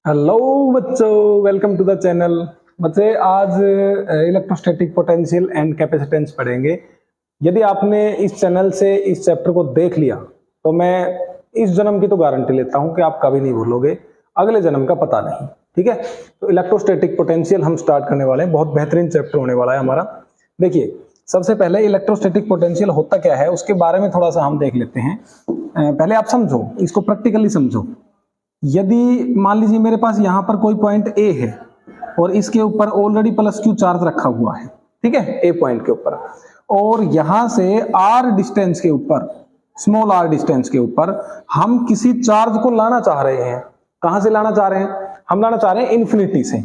Hello बच्चों, welcome to the channel. बच्चे आज इलेक्ट्रोस्टैटिक पोटेंशियल एंड कैपेसिटेंस पढ़ेंगे। यदि आपने इस चैनल से इस चैप्टर को देख लिया तो मैं इस जन्म की तो गारंटी लेता हूं कि आप कभी नहीं भूलोगे, अगले जन्म का पता नहीं। ठीक है, तो इलेक्ट्रोस्टैटिक पोटेंशियल हम स्टार्ट करने वाले हैं। बहुत बेहतरीन चैप्टर होने वाला है हमारा। देखिए, सबसे पहले इलेक्ट्रोस्टैटिक पोटेंशियल होता क्या है उसके बारे में थोड़ा सा हम देख लेते हैं। पहले आप समझो, इसको प्रैक्टिकली समझो। यदि मान लीजिए मेरे पास यहां पर कोई पॉइंट ए है और इसके ऊपर ऑलरेडी प्लस क्यू चार्ज रखा हुआ है, ठीक है, ए पॉइंट के ऊपर, और यहां से आर डिस्टेंस के ऊपर, स्मॉल आर डिस्टेंस के ऊपर हम किसी चार्ज को लाना चाह रहे हैं। कहां से लाना चाह रहे हैं? हम लाना चाह रहे हैं इन्फिनिटी से।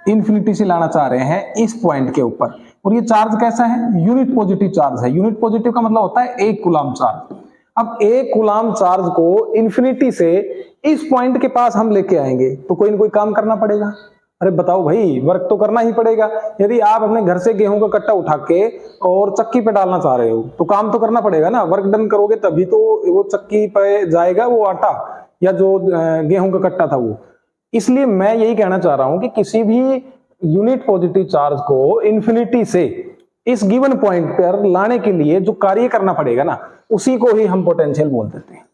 इन्फिनिटी से लाना चाह रहे हैं इस पॉइंट के ऊपर। और ये चार्ज कैसा है? यूनिट पॉजिटिव चार्ज है। यूनिट पॉजिटिव का मतलब होता है 1 कूलम चार्ज। अब 1 कूलम चार्ज को इन्फिनिटी से इस पॉइंट के पास हम लेके आएंगे तो कोई ना कोई काम करना पड़ेगा। अरे बताओ भाई, वर्क तो करना ही पड़ेगा। यदि आप अपने घर से गेहूं का कट्टा उठा के और चक्की पे डालना चाह रहे हो तो काम तो करना पड़ेगा ना। वर्क डन करोगे तभी तो वो चक्की पे जाएगा वो आटा या जो गेहूं का कट्टा था वो। इसलिए मैं यही कहना चाह रहा हूं कि किसी भी यूनिट पॉजिटिव चार्ज को इन्फिनिटी से इस गिवन पॉइंट पर लाने के लिए जो कार्य करना पड़ेगा ना, उसी को ही हम पोटेंशियल बोल देते हैं।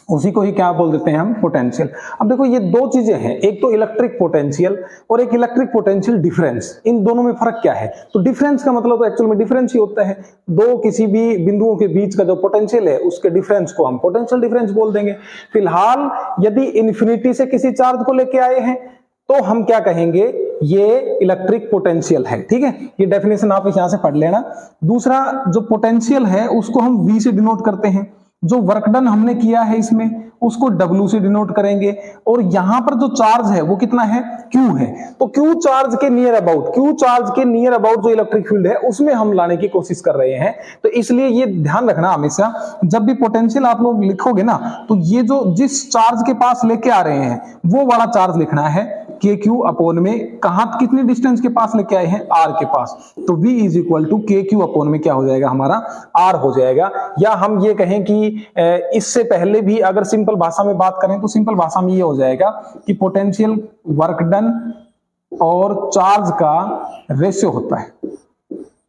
उसी को ही क्या बोल देते हैं हम? पोटेंशियल। अब देखो, ये दो चीजें हैं, एक तो इलेक्ट्रिक पोटेंशियल और एक इलेक्ट्रिक पोटेंशियल डिफरेंस। इन दोनों में फर्क क्या है? तो डिफरेंस का मतलब तो एक्चुअल में डिफरेंस ही होता है। दो किसी भी बिंदुओं के बीच का जो पोटेंशियल है उसके डिफरेंस को हम पोटेंशियल डिफरेंस बोल देंगे। फिलहाल यदि इन्फिनिटी से किसी चार्ज को लेके आए हैं तो हम क्या कहेंगे? ये इलेक्ट्रिक पोटेंशियल है। ठीक है, ये डेफिनेशन आप यहां से पढ़ लेना। दूसरा, जो पोटेंशियल है उसको हम V से डिनोट करते हैं। जो वर्क डन हमने किया है इसमें उसको W से डिनोट करेंगे। और यहां पर जो चार्ज है वो कितना है? Q है। तो Q चार्ज के नियर अबाउट जो इलेक्ट्रिक फील्ड है उसमें हम लाने की कोशिश कर रहे हैं। तो इसलिए ये ध्यान रखना हमेशा, जब भी पोटेंशियल आप लोग लिखोगे ना तो ये जो जिस चार्ज के पास लेके आ रहे हैं वो वाला चार्ज लिखना है। KQ अपॉन में कहां कितनी डिस्टेंस के पास लेके आए हैं? R के पास। तो V is equal to KQ upon में क्या हो जाएगा? हमारा R हो जाएगा। या हम ये कहें कि इससे पहले भी अगर सिंपल भाषा में बात करें तो सिंपल भाषा में ये हो जाएगा कि पोटेंशियल वर्क डन और चार्ज का रेशियो होता है।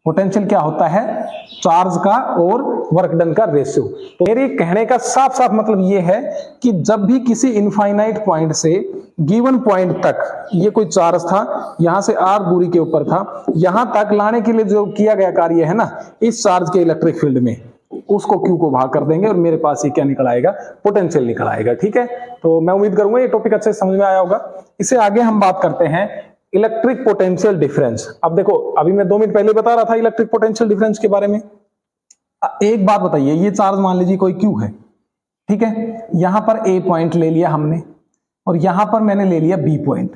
पोटेंशियल क्या होता है? चार्ज का और वर्क डन का रेशियो। तो मेरे कहने का साफ साफ मतलब ये है कि जब भी किसी इनफाइनाइट पॉइंट से गिवन पॉइंट तक ये कोई चार्ज था, यहां से R दूरी के ऊपर था, यहां तक लाने के लिए जो किया गया कार्य है ना, इस चार्ज के इलेक्ट्रिक फील्ड में, उसको Q को भाग कर देंगे और मेरे पास ये क्या निकल आएगा? पोटेंशियल निकल आएगा। ठीक है, तो मैं उम्मीद करूंगा ये टॉपिक अच्छे से समझ में आया होगा। इससे आगे हम बात करते हैं इलेक्ट्रिक पोटेंशियल डिफरेंस। अब देखो, अभी मैं 2 मिनट पहले बता रहा था इलेक्ट्रिक पोटेंशियल डिफरेंस के बारे में। एक बात बताइए, ये चार्ज मान लीजिए कोई Q है, ठीक है, यहां पर A पॉइंट ले लिया हमने और यहां पर मैंने ले लिया B पॉइंट,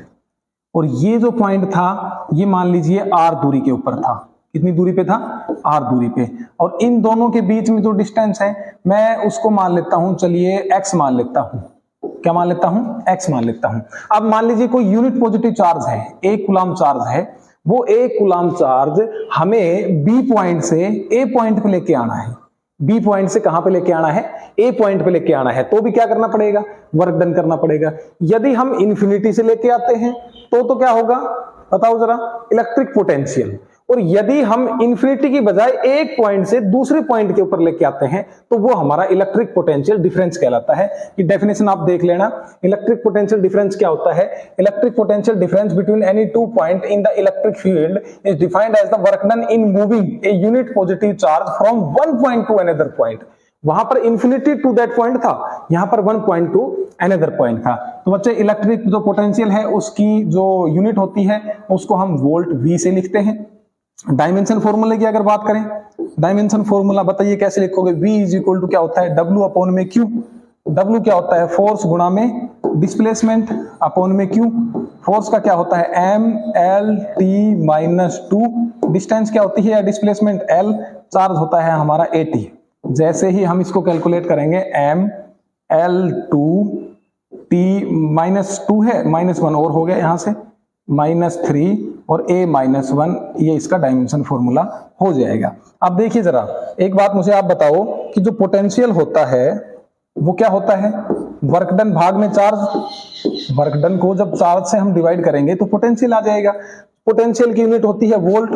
और ये जो पॉइंट था ये मान लीजिए R दूरी के ऊपर था। कितनी दूरी पे था? R दूरी पे। और इन दोनों के बीच में जो डिस्टेंस है मैं उसको मान लेता हूं, चलिए X मान लेता हूं। क्या मान लेता हूं? X मान लेता हूं। अब मान लीजिए कोई यूनिट पॉजिटिव चार्ज है, 1 कूलम चार्ज है, वो 1 कूलम चार्ज हमें B पॉइंट से A पॉइंट पे लेके आना है। B पॉइंट से कहां पे लेके आना है? A पॉइंट पे लेके आना है। तो भी क्या करना पड़ेगा? वर्क डन करना पड़ेगा। यदि हम इन्फिनिटी से लेके आते हैं तो क्या होगा? बताओ जरा, इलेक्ट्रिक पोटेंशियल। और यदि हम इन्फिनिटी की बजाय एक पॉइंट से दूसरे पॉइंट के ऊपर लेके आते हैं तो वो हमारा इलेक्ट्रिक पोटेंशियल डिफरेंस कहलाता है। ये डेफिनेशन आप देख लेना। इलेक्ट्रिक पोटेंशियल डिफरेंस क्या होता है? Electric potential difference between any 2 point in the electric field is defined as the work done in moving a unit positive charge from one point to another point. वहां पर infinity to that point था, यहां पर 1 point to another point था। तो बच्चे, electric जो potential है उसकी जो यूनिट होती है उसको हम वोल्ट V से लिखते हैं। डायमेंशन फॉर्मूले की अगर बात करें, डायमेंशन फॉर्मूला बताइए कैसे लिखोगे? V इज इक्वल टू क्या होता है? W अपॉन में Q। W क्या होता है? फोर्स गुणा में डिस्प्लेसमेंट अपॉन में Q। फोर्स का क्या होता है? M/L/T-2। डिस्टेंस क्या होती है या डिस्प्लेसमेंट L। चार्ज होता है हमारा AT। जैसे ही हम इसको कैलकुलेट करेंगे, M/L/T-2 है, -1 और हो गया यहां से, -3 और A-1, ये इसका डायमेंशन फॉर्मूला हो जाएगा। अब देखिए जरा, एक बात मुझे आप बताओ कि जो पोटेंशियल होता है वो क्या होता है? वर्क डन भाग में चार्ज, वर्क डन को जब चार्ज से हम डिवाइड करेंगे तो पोटेंशियल आ जाएगा। पोटेंशियल की यूनिट होती है वोल्ट,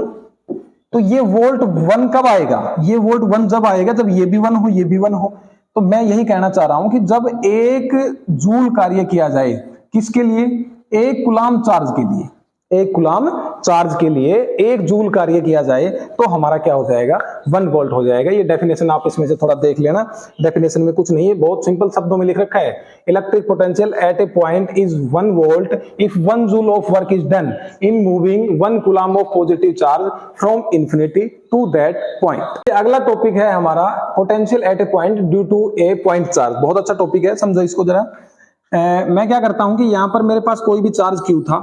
तो ये वोल्ट 1 कब आएगा, ये वोल्ट 1 जब आएगा जब ये भी 1 हो ये भी 1 हो। तो मैं यही कहना चाह रहा हूं कि जब 1 जूल कार्य किया जाए किसके लिए, 1 कूलाम चार्ज के लिए, 1 कूलाम चार्ज के लिए 1 जूल कार्य किया जाए तो हमारा क्या हो जाएगा, 1 वोल्ट हो जाएगा। ये डेफिनेशन आप इसमें से थोड़ा देख लेना, डेफिनेशन में कुछ नहीं है, बहुत सिंपल शब्दों में लिख रखा है। Electric potential at a point is 1 volt if 1 joule of work is done in moving 1 coulomb of positive charge from infinity to that point. अगला टॉपिक है हमारा potential at a point due to a point charge. बहुत अच्छा topic है, समझो इसको जरा। मैं क्या करता हूं कि यहां पर मेरे पास कोई भी चार्ज क्यू था,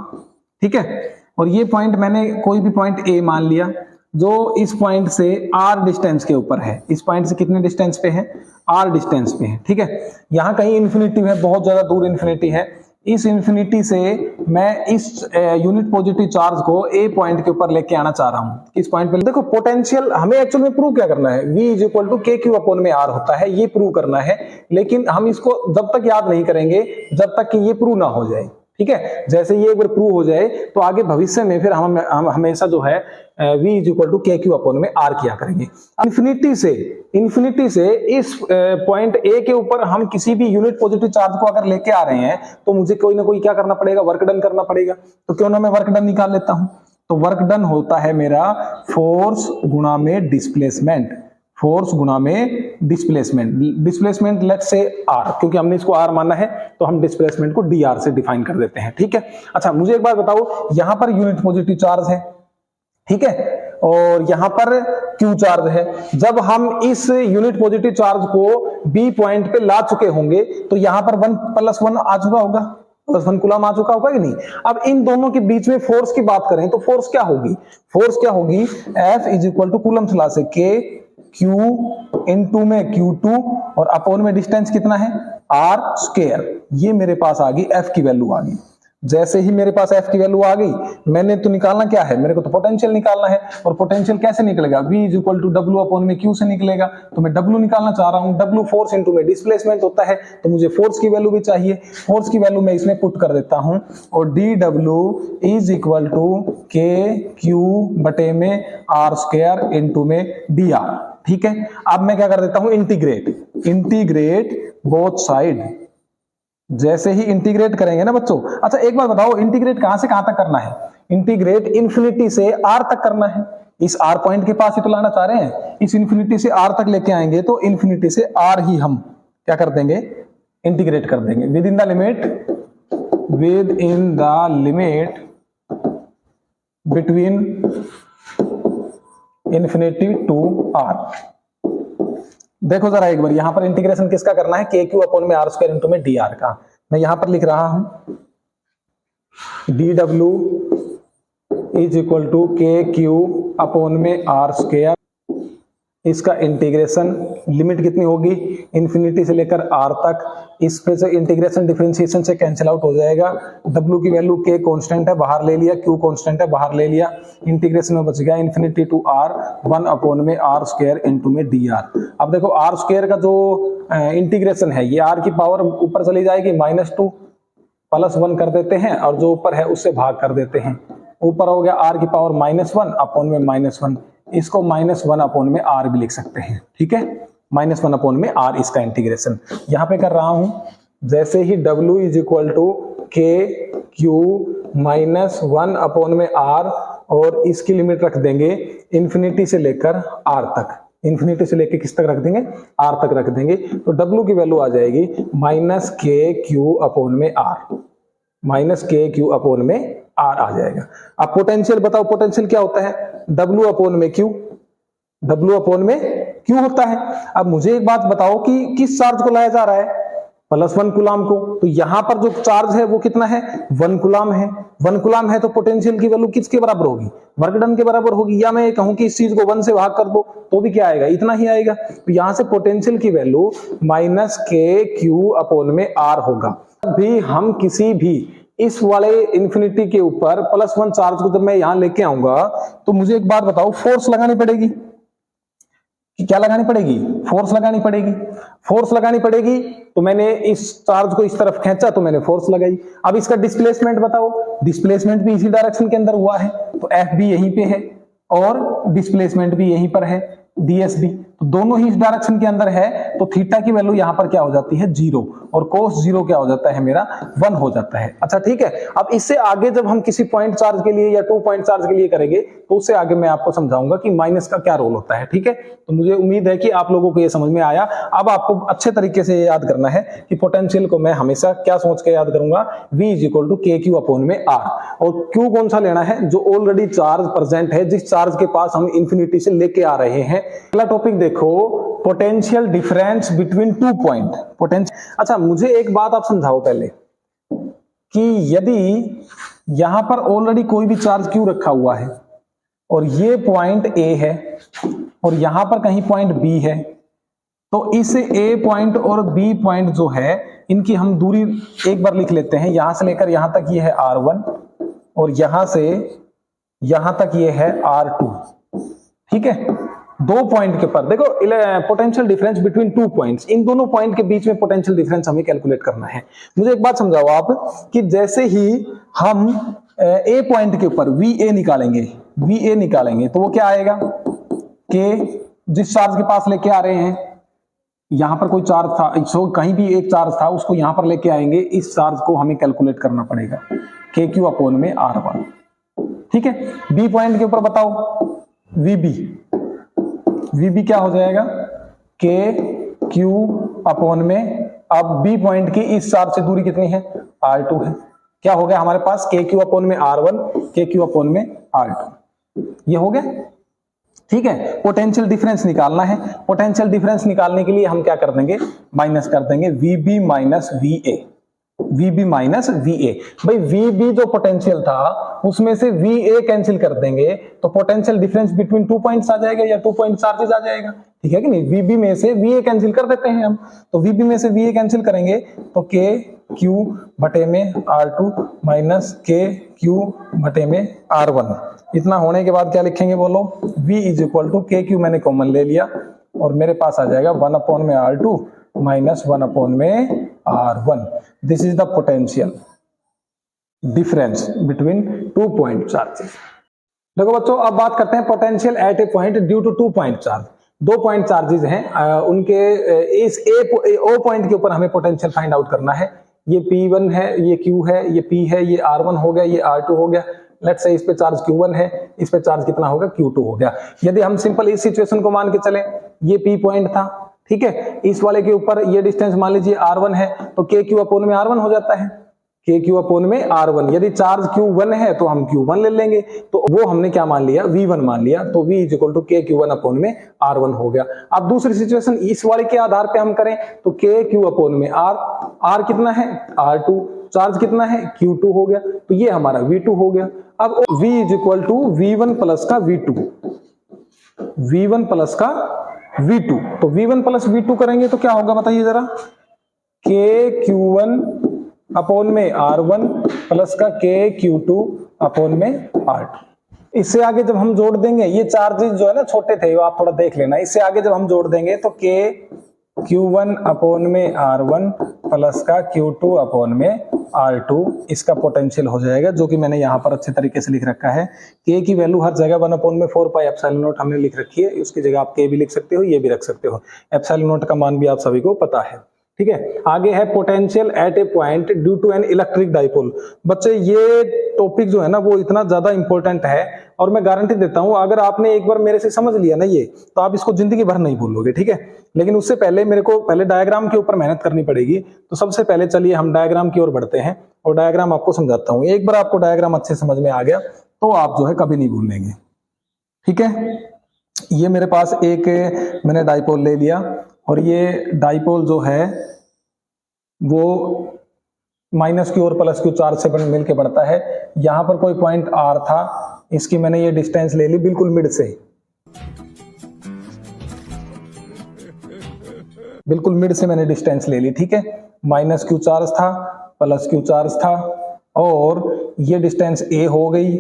ठीक है, और ये पॉइंट मैंने कोई भी पॉइंट ए मान लिया जो इस पॉइंट से आर डिस्टेंस के ऊपर है। इस पॉइंट से कितने डिस्टेंस पे है, आर डिस्टेंस पे है, ठीक है। यहां कहीं इन्फिनिटी है, बहुत ज्यादा दूर इन्फिनिटी है। इस इन्फिनिटी से मैं इस यूनिट पॉजिटिव चार्ज को ए पॉइंट के ऊपर लेके आना चाह रहा हूं। इस पॉइंट पे देखो पोटेंशियल हमें एक्चुअल में प्रूव क्या करना है, V is equal to K Q upon में आर होता है, ये प्रूव करना है। लेकिन हम इसको जब तक याद नहीं करेंगे जब तक कि ये प्रूव ना हो जाए, ठीक है। जैसे ये एक बार प्रूव हो जाए तो आगे भविष्य में फिर हम हमेशा जो है V is equal to K Q upon में आर किया करेंगे। इन्फिनिटी से इस पॉइंट ए के ऊपर हम किसी भी यूनिट पॉजिटिव चार्ज को अगर लेके आ रहे हैं तो मुझे कोई ना कोई क्या करना पड़ेगा, वर्क डन करना पड़ेगा। तो क्यों ना मैं वर्क डन निकाल लेता हूं। तो वर्क डन होता है मेरा फोर्स गुणा में डिस्प्लेसमेंट, फोर्स गुणा में displacement. Displacement let's say R, क्योंकि हमने इसको आर माना है तो हम डिस्प्लेसमेंट को डी आर से डिफाइन कर देते हैं, ठीक है। अच्छा मुझे एक बात बताओ, यहां पर यूनिट पॉजिटिव चार्ज है, ठीक है, और यहां पर क्यू चार्ज है। जब हम इस यूनिट पॉजिटिव चार्ज को बी पॉइंट पे ला चुके होंगे तो यहां पर 1 + 1 आ चुका होगा, +1 कूलम आ चुका होगा कि नहीं। अब इन दोनों के बीच में फोर्स की बात करें तो फोर्स क्या होगी, फोर्स क्या होगी, F is equal to Coulomb's law से K Q इनटू में Q2 और अपॉन में डिस्टेंस कितना है R स्क्वायर। ये मेरे पास आ गई F की वैल्यू आ गई। जैसे ही मेरे पास F की वैल्यू आ गई, मैंने तो निकालना क्या है, मेरे को तो पोटेंशियल निकालना है। और पोटेंशियल कैसे निकलेगा, V is equal to W upon में Q से निकलेगा। तो मैं W निकालना चाह रहा हूं, W फोर्स इनटू में डिस्प्लेसमेंट होता है, तो मुझे फोर्स की वैल्यू भी चाहिए। फोर्स की वैल्यू मैं इसमें पुट कर देता हूं और dW is equal to KQ बटे में R स्क्वायर इनटू में dr, ठीक है। अब मैं क्या कर देता हूं, इंटीग्रेट बोथ साइड। जैसे ही इंटीग्रेट करेंगे ना बच्चों, अच्छा एक बात बताओ, इंटीग्रेट कहां से कहां तक करना है, इंटीग्रेट इन्फिनिटी से आर तक करना है। इस आर पॉइंट के पास ही तो लाना चाह रहे हैं, इस इन्फिनिटी से आर तक लेके आएंगे तो इन्फिनिटी से आर ही हम क्या कर देंगे, इंटीग्रेट कर देंगे within the limit between infinity to R. देखो जरा एक बार, यहां पर इंटीग्रेशन किसका करना है, के क्यू अपॉन में आर स्क्वायर इनटू में डी आर का। मैं यहां पर लिख रहा हूं D W is equal to K Q upon में आर स्क्वायर। इसका इंटीग्रेशन लिमिट कितनी होगी, इन्फिनिटी से लेकर आर तक। इस पे से इंटीग्रेशन डिफरेंशिएशन से कैंसिल आउट हो जाएगा। W की वैल्यू K कांस्टेंट है, बाहर ले लिया, Q कांस्टेंट है, बाहर ले लिया। इंटीग्रेशन में बच गया इन्फिनिटी टू R 1 अपॉन में R स्क्वायर इनटू में dr। अब देखो R स्क्वायर का जो इंटीग्रेशन है, ये R की पावर ऊपर चली जाएगी, -2 +1 कर देते हैं और जो ऊपर है उससे भाग कर देते हैं। ऊपर हो गया R की पावर -1 अपॉन में -1, इसको -1 अपॉन में R भी लिख सकते हैं, ठीक है। -1 अपॉन में R इसका इंटीग्रेशन यहां पे कर रहा हूं। जैसे ही W is equal to K Q -1 upon में R और इसकी लिमिट रख देंगे इन्फिनिटी से लेकर R तक, इन्फिनिटी से लेकर किस तक रख देंगे, R तक रख देंगे। तो W की वैल्यू आ जाएगी -KQ अपॉन में R, -KQ अपॉन में R आ जाएगा। अब पोटेंशियल बताओ, पोटेंशियल क्या होता है, W अपॉन में Q, W अपॉन में Q होता है। अब मुझे एक बात बताओ कि किस चार्ज को लाया जा रहा है, +1 कूलाम को। तो यहां पर जो चार्ज है वो कितना है, 1 कूलाम है। 1 कूलाम है तो पोटेंशियल की वैल्यू किसके बराबर होगी, वर्क डन के बराबर होगी। या मैं कहूं कि इस चीज को 1 से भाग कर दो तो भी क्या आएगा, इतना ही आएगा। तो यहां से पोटेंशियल की वैल्यू -KQ अपॉन में R होगा। भी हम किसी भी इस वाले इन्फिनिटी के ऊपर +1 चार्ज को जब मैं यहां लेके आऊंगा तो मुझे एक बात बताओ, फोर्स लगानी पड़ेगी। कि क्या लगानी पड़ेगी, फोर्स लगानी पड़ेगी। फोर्स लगानी पड़ेगी तो मैंने इस चार्ज को इस तरफ खींचा तो मैंने फोर्स लगाई। अब इसका डिस्प्लेसमेंट बताओ, डिस्प्लेसमेंट भी इसी डायरेक्शन के अंदर हुआ है तो एफ भी यहीं पे है और डिस्प्लेसमेंट भी यहीं पर है ds भी, तो दोनों ही इस डायरेक्शन के अंदर है तो थीटा की वैल्यू यहां पर क्या हो जाती है 0 और cos 0 क्या हो जाता है मेरा 1 हो जाता है। अच्छा ठीक है, अब इससे आगे जब हम किसी पॉइंट चार्ज के लिए या 2 पॉइंट चार्ज के लिए करेंगे तो उससे आगे मैं आपको समझाऊंगा कि माइनस का क्या रोल होता है। ठीक है, तो मुझे उम्मीद है कि आप लोगों को ये समझ में आया। अब आपको अच्छे तरीके से ये याद करना है कि पोटेंशियल को मैं हमेशा क्या सोच के याद करूंगा, V = KQ अपॉन में R, और Q कौन सा लेना है, जो ऑलरेडी चार्ज प्रेजेंट है, जिस चार्ज के पास हम इंफिनिटी से लेके आ रहे हैं। अगला टॉपिक देखो, potential difference between 2 point. Potential, अच्छा मुझे एक बात आप समझाओ पहले कि यदि यहां पर ऑलरेडी कोई भी चार्ज Q रखा हुआ है और ये पॉइंट A है और यहां पर कहीं पॉइंट B है, तो इस A पॉइंट और B पॉइंट जो है इनकी हम दूरी एक बार लिख लेते हैं। यहां से लेकर यहां तक ये है R1 और यहां से यहां तक ये है R2। ठीक है, 2 पॉइंट के ऊपर देखो पोटेंशियल डिफरेंस बिटवीन 2 पॉइंट्स, इन दोनों पॉइंट के बीच में पोटेंशियल डिफरेंस हमें कैलकुलेट करना है। मुझे एक बात समझाओ आप कि जैसे ही हम A पॉइंट के ऊपर VA निकालेंगे तो वो क्या आएगा कि जिस चार्ज के पास लेके आ रहे हैं, यहां पर कोई चार्ज था, सो कहीं भी एक चार्ज था, उसको यहां पर लेके आएंगे, इस चार्ज को हमें कैलकुलेट करना पड़ेगा KQ अपॉन में R1। ठीक है, B पॉइंट के ऊपर बताओ VB क्या हो जाएगा, KQ अपॉन में, अब B पॉइंट की इस चार्ज से दूरी कितनी है, R2 है। क्या हो गया हमारे पास, KQ अपॉन में R1, KQ अपॉन में R2, ये हो गया। ठीक है, पोटेंशियल डिफरेंस निकालना है। पोटेंशियल डिफरेंस निकालने के लिए हम क्या कर देंगे, माइनस कर देंगे VB minus VA, VB minus VA। भाई VB जो पोटेंशियल था उसमें से VA कैंसिल कर देंगे तो पोटेंशियल डिफरेंस बिटवीन 2 पॉइंट्स आ जाएगा या 2 पॉइंट चार्जेस आ जाएगा। ठीक है कि नहीं, VB में से VA कैंसिल कर देते हैं हम, तो VB में से VA कैंसिल करेंगे तो KQ बटे में R2 माइनस KQ बटे में R1। इतना होने के बाद क्या लिखेंगे बोलो, V = KQ मैंने कॉमन ले लिया और मेरे पास आ जाएगा 1 अपॉन में R2 माइनस 1 अपॉन में R1। This is the potential difference between 2 point charges. देखो बच्चों, अब बात करते हैं potential at a point due to 2 point charge. 2 point charges हैं, उनके इस O पॉइंट के ऊपर हमें पोटेंशियल फाइंड आउट करना है। ये P1 है, ये Q है, ये P है, ये R1 हो गया, ये R2 हो गया। लेट्स से इस पे चार्ज Q1 है, इस पे चार्ज कितना होगा, Q2 हो गया। यदि हम सिंपल इस सिचुएशन को मान के चले, ये P पॉइंट था, ठीक है, इस वाले के ऊपर ये डिस्टेंस मान लीजिए R1 है, तो KQ अपॉन में R1 हो जाता है, KQ अपॉन में R1। यदि चार्ज Q1 है तो हम Q1 ले लेंगे, तो वो हमने क्या मान लिया, V1 मान लिया, तो V = KQ1 अपॉन में R1 हो गया। अब दूसरी सिचुएशन इस वाले के आधार पे हम करें तो KQ अपॉन में R कितना है, R2, चार्ज कितना है, Q2 हो गया, तो ये हमारा V2 हो गया। अब V = V1 प्लस का V2, V1 प्लस का V2, तो V1 प्लस V2 करेंगे तो क्या होगा बताइए जरा, KQ1 अपॉन में R1 प्लस का KQ2 अपॉन में R2। इससे आगे जब हम जोड़ देंगे, ये चार्जेस जो है ना छोटे थे, वो आप थोड़ा देख लेना, इससे आगे जब हम जोड़ देंगे तो KQ1 अपॉन में R1 प्लस का Q2 अपॉन में R2, इसका पोटेंशियल हो जाएगा, जो कि मैंने यहाँ पर अच्छे तरीके से लिख रखा है। K की वैल्यू हर जगह 1 अपॉन में 4 पाई एप्सिलॉन नॉट हमने लिख रखी है, उसकी जगह आप K भी लिख सकते हो, ये भी रख सकते हो। एप्सिलॉन नॉट का मान भी आप सभी को पता है। ठीक है, आगे है potential at a point due to an electric dipole. बच्चे ये टॉपिक जो है ना वो इतना ज्यादा इंपॉर्टेंट है और मैं गारंटी देता हूं अगर आपने एक बार मेरे से समझ लिया ना ये, तो आप इसको जिंदगी भर नहीं भूलोगे। ठीक है, लेकिन उससे पहले मेरे को पहले डायग्राम के ऊपर मेहनत करनी पड़ेगी। तो सबसे पहले चलिए हम डायग्राम की ओर बढ़ते हैं और डायग्राम आपको समझाता हूं। एक बार आपको डायग्राम अच्छे समझ में आ गया तो आप जो है कभी नहीं भूलेंगे। ठीक है, ये मेरे पास एक मैंने डाइपोल ले लिया और ये डाइपोल जो है वो माइनस Q और प्लस Q चार्ज से मिलकर बढ़ता है। यहां पर कोई पॉइंट R था, इसकी मैंने ये डिस्टेंस ले ली बिल्कुल मिड से, बिल्कुल मिड से मैंने डिस्टेंस ले ली। ठीक है, माइनस Q चार्ज था, प्लस Q चार्ज था और ये डिस्टेंस A हो गई,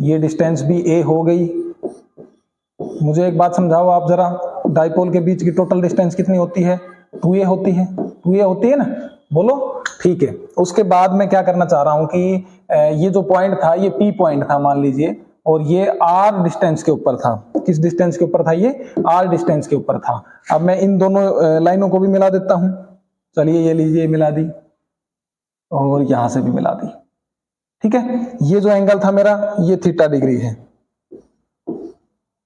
ये डिस्टेंस भी A हो गई। मुझे एक बात समझाओ आप जरा, डाइपोल के बीच की टोटल डिस्टेंस कितनी होती है? 2a होती है। 2a होती है ना, बोलो। ठीक है, उसके बाद मैं क्या करना चाह रहा हूं कि ये जो पॉइंट था ये P पॉइंट था मान लीजिए, और ये R डिस्टेंस के ऊपर था। किस डिस्टेंस के ऊपर था? ये R डिस्टेंस के ऊपर था। अब मैं इन दोनों लाइनों को भी मिला देता हूं। चलिए ये लीजिए, मिला दी, और यहां से भी मिला दी। ठीक है, ये जो एंगल था मेरा ये थीटा डिग्री है।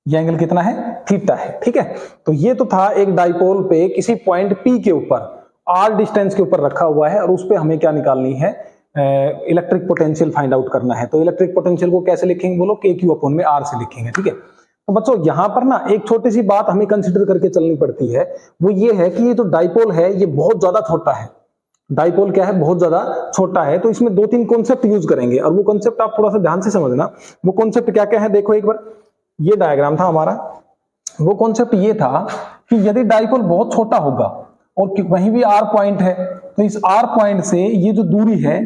ये एंगल कितना है? थीटा है। ठीक है, तो ये तो था एक डाइपोल पे किसी पॉइंट P के ऊपर R डिस्टेंस के ऊपर रखा हुआ है, और उस पे हमें क्या निकालनी है? इलेक्ट्रिक पोटेंशियल फाइंड आउट करना है। तो इलेक्ट्रिक पोटेंशियल को कैसे लिखेंगे? बोलो, KQ अपॉन में R से लिखेंगे। ठीक है, तो बच्चों यहां पर ना एक छोटी सी बात हमें कंसिडर करके चलनी पड़ती है, वो ये है कि ये जो डाइपोल है ये बहुत ज्यादा छोटा है। डाइपोल क्या है? बहुत ज्यादा छोटा है। तो इसमें 2-3 कॉन्सेप्ट यूज करेंगे, और वो कॉन्सेप्ट आप थोड़ा सा ध्यान से समझना। वो कॉन्सेप्ट क्या क्या है देखो एक बार। ये डायग्राम था हमारा। वो कॉन्सेप्ट ये था कि यदि डाइपोल बहुत छोटा होगा और वहीं भी R पॉइंट है, तो इस R पॉइंट से ये जो दूरी है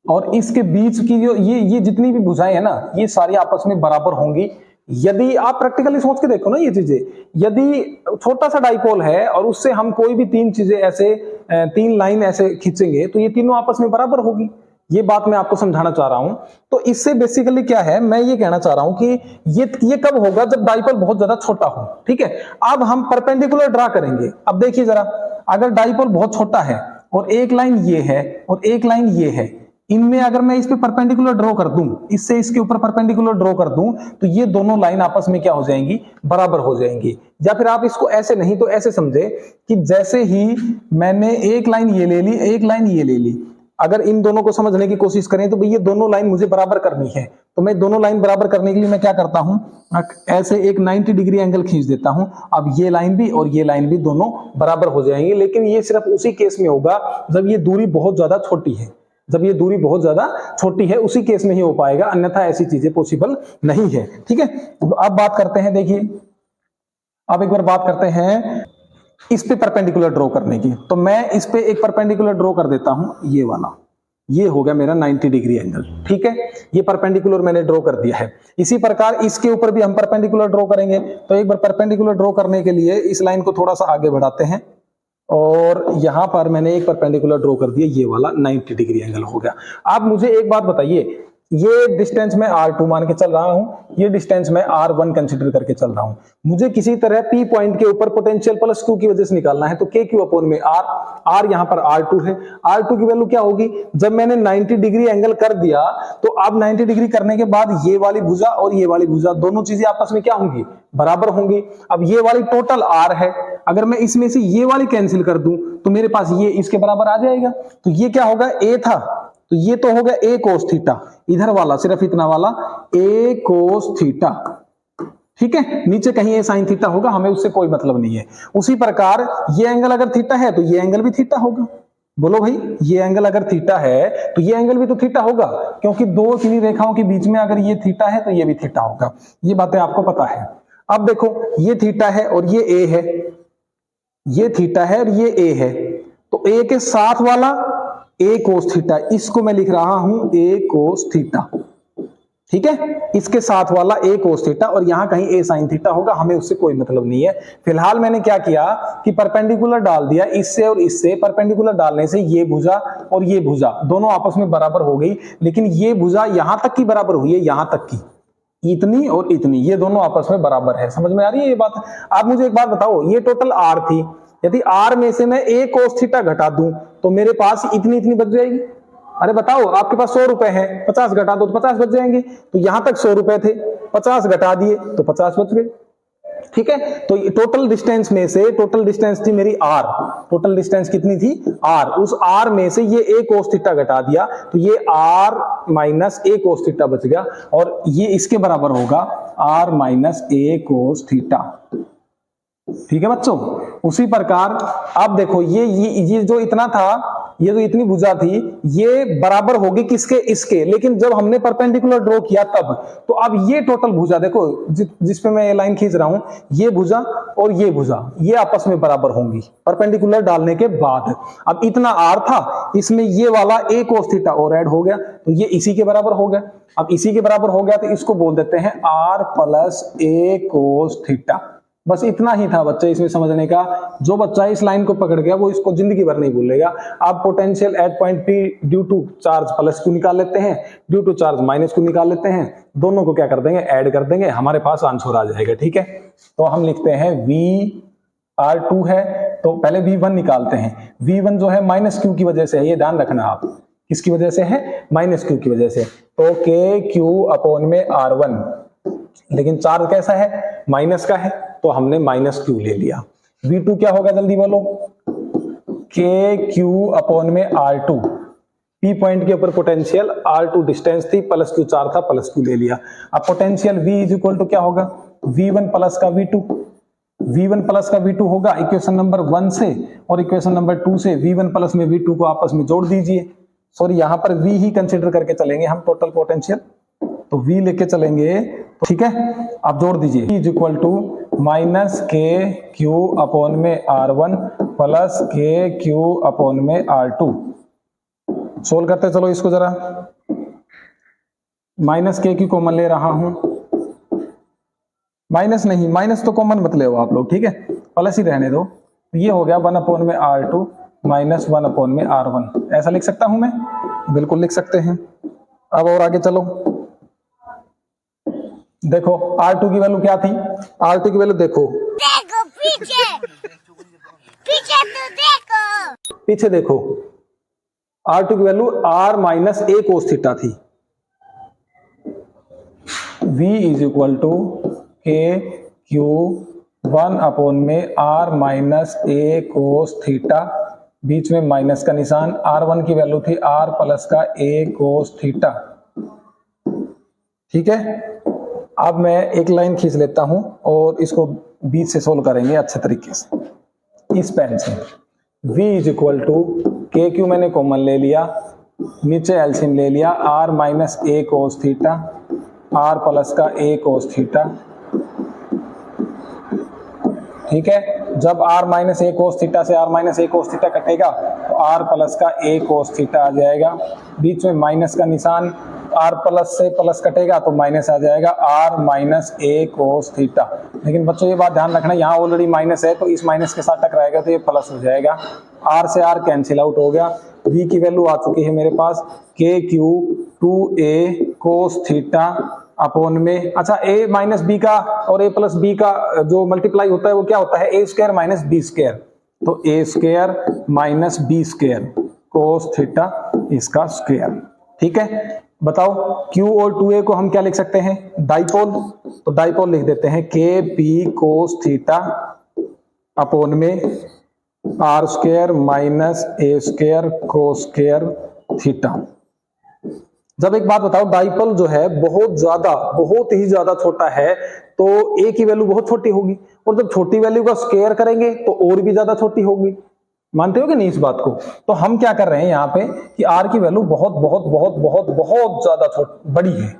और इसके बीच की जो ये जितनी भी भुजाएं है ना, ये सारी आपस में बराबर होंगी। यदि आप प्रैक्टिकली सोच के देखो ना ये चीजें, यदि छोटा सा डाइपोल है और उससे हम कोई भी 3 चीजें ऐसे 3 लाइन ऐसे खींचेंगे तो ये तीनों आपस में बराबर होगी। ये बात मैं आपको समझाना चाह रहा हूं। तो इससे बेसिकली क्या है, मैं ये कहना चाह रहा हूं कि ये कब होगा? जब डाइपोल बहुत ज्यादा छोटा हो। ठीक है, अब हम परपेंडिकुलर ड्रा करेंगे। अब देखिए जरा, अगर डाइपोल बहुत छोटा है और एक लाइन ये है और एक लाइन ये है, इनमें अगर मैं इस पे परपेंडिकुलर ड्रॉ कर दूं, इससे इसके ऊपर परपेंडिकुलर ड्रॉ कर दूं, तो ये दोनों लाइन आपस में क्या हो जाएंगी? बराबर हो जाएंगी। या फिर आप इसको ऐसे नहीं तो ऐसे समझे कि जैसे ही मैंने एक लाइन ये ले ली, एक लाइन ये ले ली, अगर इन दोनों को समझने की कोशिश करें तो ये दोनों लाइन मुझे बराबर करनी है। तो मैं दोनों लाइन बराबर करने के लिए मैं क्या करता हूं? ऐसे एक 90 डिग्री एंगल खींच देता हूं। अब ये लाइन भी और ये लाइन भी दोनों बराबर हो जाएंगे। लेकिन ये सिर्फ उसी केस में होगा जब ये दूरी बहुत ज्यादा छोटी है। जब ये दूरी बहुत ज्यादा छोटी है उसी केस में ही हो पाएगा, अन्यथा ऐसी चीजें पॉसिबल नहीं है। ठीक है, तो अब बात करते हैं, देखिए अब एक बार बात करते हैं इस पे परपेंडिकुलर ड्रॉ करने की। तो मैं इस पे एक परपेंडिकुलर ड्रॉ कर देता हूं, ये वाला। ये हो गया मेरा 90 डिग्री एंगल। ठीक है, ये परपेंडिकुलर मैंने ड्रॉ कर दिया है। इसी प्रकार इसके ऊपर भी हम परपेंडिकुलर ड्रॉ करेंगे। तो एक बार परपेंडिकुलर ड्रॉ करने के लिए इस लाइन को थोड़ा सा आगे बढ़ाते हैं, और यहां पर मैंने एक परपेंडिकुलर ड्रॉ कर दिया, ये वाला 90 डिग्री एंगल हो गया। आप मुझे एक बात बताइए, ये डिस्टेंस मैं R2 मान के चल रहा हूं, ये डिस्टेंस मैं R1 कंसीडर करके चल रहा हूं। मुझे किसी तरह P पॉइंट के ऊपर पोटेंशियल प्लस Q की वजह से निकालना है। तो KQ अपॉन में R यहां पर R2 है। R2 की वैल्यू क्या होगी? जब मैंने 90 डिग्री एंगल कर दिया तो अब 90 डिग्री करने के बाद ये वाली भुजा और ये वाली भुजा दोनों चीजें आपस में क्या होंगी? बराबर होंगी। अब ये वाली टोटल R है, अगर मैं इसमें से ये वाली कैंसिल कर दूं तो मेरे पास ये इसके बराबर आ जाएगा। तो ये क्या होगा? A था, तो ये तो हो गया A कोस थीटा। इधर वाला सिर्फ इतना वाला A कोस थीटा। ठीक है, नीचे कहीं A साइन थीटा होगा, हमें उससे कोई मतलब नहीं है। उसी प्रकार ये एंगल अगर थीटा है तो ये एंगल भी थीटा होगा। बोलो भाई, ये एंगल अगर थीटा है तो ये एंगल भी तो थीटा होगा, क्योंकि दो सीधी रेखाओं के बीच में अगर ये थीटा है तो ये भी थीटा होगा। ये बातें आपको पता है। अब देखो, ये थीटा है और ये A है, ये थीटा है और ये A है, तो A के साथ वाला A कोस थीटा, इसको मैं लिख रहा हूं A कोस थीटा। ठीक है, इसके साथ वाला A कोस थीटा, और यहां कहीं A साइन थीटा होगा, हमें उससे कोई मतलब नहीं है। फिलहाल मैंने क्या किया कि परपेंडिकुलर डाल दिया, इससे और इससे परपेंडिकुलर डालने से ये भुजा और ये भुजा दोनों आपस में बराबर हो गई। लेकिन ये भुजा यहां तक की बराबर हुई है, यहां तक की, इतनी और इतनी, ये दोनों आपस में बराबर है। समझ में आ रही है ये बात? आप मुझे एक बात बताओ, ये टोटल R थी, यदि R में से मैं A कोस थीटा घटा दूं तो मेरे पास इतनी इतनी बच जाएगी। अरे बताओ, आपके पास 100 रुपए है, 50 घटा दो तो 50 बच जाएंगे। तो यहां तक 100 रुपए थे, 50 घटा दिए तो 50 बच गए। ठीक है, तो टोटल डिस्टेंस में से, टोटल डिस्टेंस थी मेरी R, टोटल डिस्टेंस कितनी थी? R। उस R में से ये A कोस थीटा घटा दिया तो ये R minus A cos theta बच गया, और ये इसके बराबर होगा R minus A cos theta. ठीक है बच्चों, उसी प्रकार आप देखो, ये जो इतना था, ये जो इतनी भुजा थी, ये बराबर होगी किसके? इसके। लेकिन जब हमने परपेंडिकुलर ड्रॉ किया तब, तो अब ये टोटल भुजा देखो, जिस पे मैं ये लाइन खींच रहा हूं, ये भुजा और ये भुजा, ये आपस में बराबर होंगी परपेंडिकुलर डालने के बाद। अब इतना R था, इसमें ये वाला A कोस थीटा और ऐड हो गया, तो ये इसी के बराबर हो गया। अब इसी के बराबर हो गया तो इसको बोल देते हैं R plus A cos theta. बस इतना ही था बच्चे इसमें समझने का। जो बच्चा इस लाइन को पकड़ गया वो इसको जिंदगी भर नहीं भूलेगा। आप potential at point P due to charge plus Q निकाल लेते हैं, due to charge minus Q निकाल लेते हैं, दोनों को क्या कर देंगे, ऐड कर देंगे, हमारे पास आंसर आ जाएगा। ठीक है, तो हम लिखते हैं VR2 है, तो पहले V1 निकालते हैं। V1 जो है माइनस क्यू की वजह से है, ये ध्यान रखना आप, किसकी वजह से है, माइनस क्यू की वजह से। तो KQ/R1, लेकिन चार्ज कैसा है, माइनस का है, तो हमने माइनस क्यू ले लिया। V2 क्या होगा जल्दी बोलो, KQ/R2, P पॉइंट के ऊपर पोटेंशियल, R2 डिस्टेंस थी, प्लस क्यू चार्ज था, प्लस क्यू ले लिया। अब potential V is equal to क्या होगा, V1 प्लस का V2, V1 प्लस का V2 होगा इक्वेशन नंबर 1 से, और इक्वेशन नंबर 2 से V1 प्लस में V2 को आपस में जोड़ दीजिए। सॉरी, यहां पर V ही कंसिडर करके चलेंगे हम, टोटल पोटेंशियल, तो V लेके चलेंगे, ठीक है। आप जोड़ दीजिए, is equal to minus KQ/R1 plus KQ/R2। Solve करते चलो इसको जरा। माइनस KQ कॉमन ले रहा हूं, माइनस नहीं, माइनस तो कॉमन मत ले आप लोग, ठीक है, प्लस ही रहने दो। ये हो गया 1/R2 माइनस 1/R1। ऐसा लिख सकता हूं मैं, बिल्कुल लिख सकते हैं। अब और आगे चलो, देखो R2 की वैल्यू क्या थी, R2 की वैल्यू देखो, पीछे तो देखो, पीछे देखो, R2 की value R minus A cos theta थी। V is equal to KQ/R minus A cos theta, बीच में माइनस का निशान। R1 की वैल्यू थी R प्लस का A कोस थीटा, ठीक है। अब मैं एक लाइन खींच लेता हूं और इसको बीच से सोल्व करेंगे अच्छे तरीके से, इस पेन से। V is equal to KQ मैंने कॉमन ले लिया, नीचे एलसीएम ले लिया, R minus A cos theta, R plus का A कोस थीटा, ठीक है। जब R minus A cos theta से R minus A cos theta कटेगा तो R प्लस का A कोस थीटा आ जाएगा, बीच में माइनस का निशान, R प्लस से प्लस कटेगा तो माइनस आ जाएगा, R minus A cos theta. लेकिन बच्चों ये बात ध्यान रखना, यहाँ ऑलरेडी माइनस है तो इस माइनस के साथ टकराएगा तो ये प्लस हो जाएगा, R से R कैंसिल आउट हो गया। V की वैल्यू आ चुकी है मेरे पास, KQ/2A कोस थीटा अपॉन में, अच्छा A माइनस B का और A प्लस B का जो मल्टीप्लाई होता है वो क्या होता है, A square minus B square, तो A square minus B square cos theta इसका स्क्वायर, ठीक है। बताओ Q और 2A को हम क्या लिख सकते हैं, डाइपोल, तो डाइपोल लिख देते हैं KP कोस थीटा अपॉन में R square minus A square cos square theta. जब एक बात बताओ, डाइपोल जो है बहुत ही ज्यादा छोटा है तो A की वैल्यू बहुत छोटी होगी, और जब छोटी वैल्यू का स्क्वायर करेंगे तो और भी ज्यादा छोटी होगी। मानते हो कि नहीं इस बात को? तो हम क्या कर रहे हैं यहाँ पे कि R की वैल्यू बहुत ज्यादा बड़ी है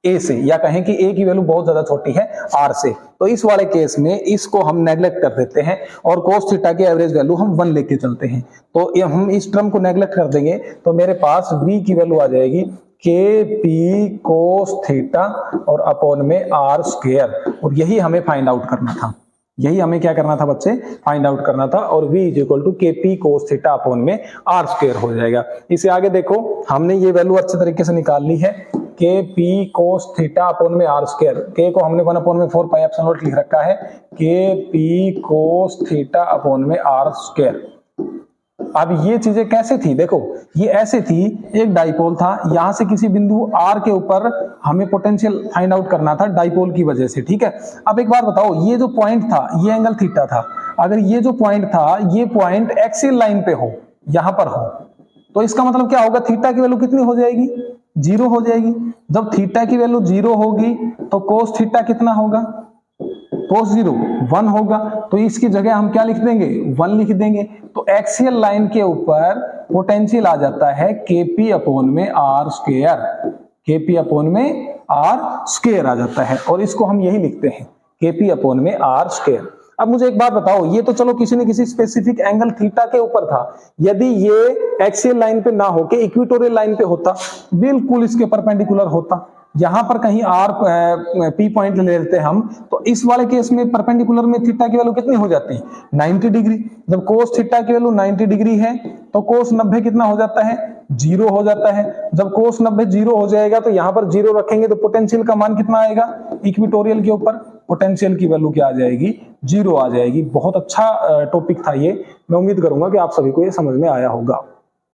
A से, या कहें कि A की वैल्यू बहुत ज्यादा छोटी है R से। तो इस वाले केस में इसको हम नेग्लेक्ट कर देते हैं और कोस थीटा की एवरेज वैल्यू हम 1 लेके चलते हैं। तो ये हम इस टर्म को नेग्लेक्ट कर देंगे तो मेरे पास V की वैल्यू आ जाएगी KP कोस थीटा और अपॉन में R स्क्वायर, और यही हमें फाइंड आउट करना था, यही हमें क्या करना था बच्चे, फाइंड आउट करना था। और V is equal to KP cos theta upon में R स्क्वायर हो जाएगा। इसे आगे देखो, हमने ये वैल्यू अच्छे तरीके से निकाल ली है, KP कोस थीटा अपॉन में R स्क्वायर, K को हमने 1/4 पाई एप्सिलॉन नॉट लिख रखा है, KP कोस थीटा अपॉन में R स्क्वायर। अब ये चीजें कैसे थी, देखो ये ऐसे थी, एक डाइपोल था, यहां से किसी बिंदु R के ऊपर हमें पोटेंशियल फाइंड आउट करना था डाइपोल की वजह से, ठीक है। अब एक बात बताओ, ये जो पॉइंट था ये एंगल थीटा था, अगर ये जो पॉइंट था ये पॉइंट एक्सियल लाइन पे हो, यहां पर हो, तो इसका मतलब क्या होगा, थीटा की वैल्यू कितनी हो जाएगी, 0 हो जाएगी। जब थीटा की वैल्यू 0 होगी तो कोस थीटा कितना होगा, कोस 0 1 होगा, तो इसकी जगह हम क्या लिख देंगे, 1 लिख देंगे। तो एक्सियल लाइन के ऊपर पोटेंशियल आ जाता है KP अपॉन में R स्क्वायर, KP अपॉन में R स्क्वायर आ जाता है, और इसको हम यही लिखते हैं KP अपॉन में R स्क्वायर। अब मुझे एक बात बताओ, ये तो चलो किसी न किसी स्पेसिफिक एंगल थीटा के ऊपर था, यदि ये एक्सियल लाइन पे ना होके इक्वेटोरियल लाइन पे होता, बिल्कुल इसके परपेंडिकुलर होता, यहां पर कहीं आर पी पॉइंट ले लेते हैं हम, तो इस वाले केस में परपेंडिकुलर में थीटा की वैल्यू कितनी हो जाती है 90 डिग्री। जब कोस थीटा की वैल्यू 90 डिग्री है तो कोस 90 कितना हो जाता है 0 हो जाता है। जब कोस 90 0 हो जाएगा तो यहां पर 0 रखेंगे तो पोटेंशियल का मान कितना आएगा इक्वेटोरियल के ऊपर, पोटेंशियल की वैल्यू क्या आ जाएगी 0 आ जाएगी। बहुत अच्छा टॉपिक था ये, मैं उम्मीद करूंगा कि आप सभी को ये समझ में आया होगा।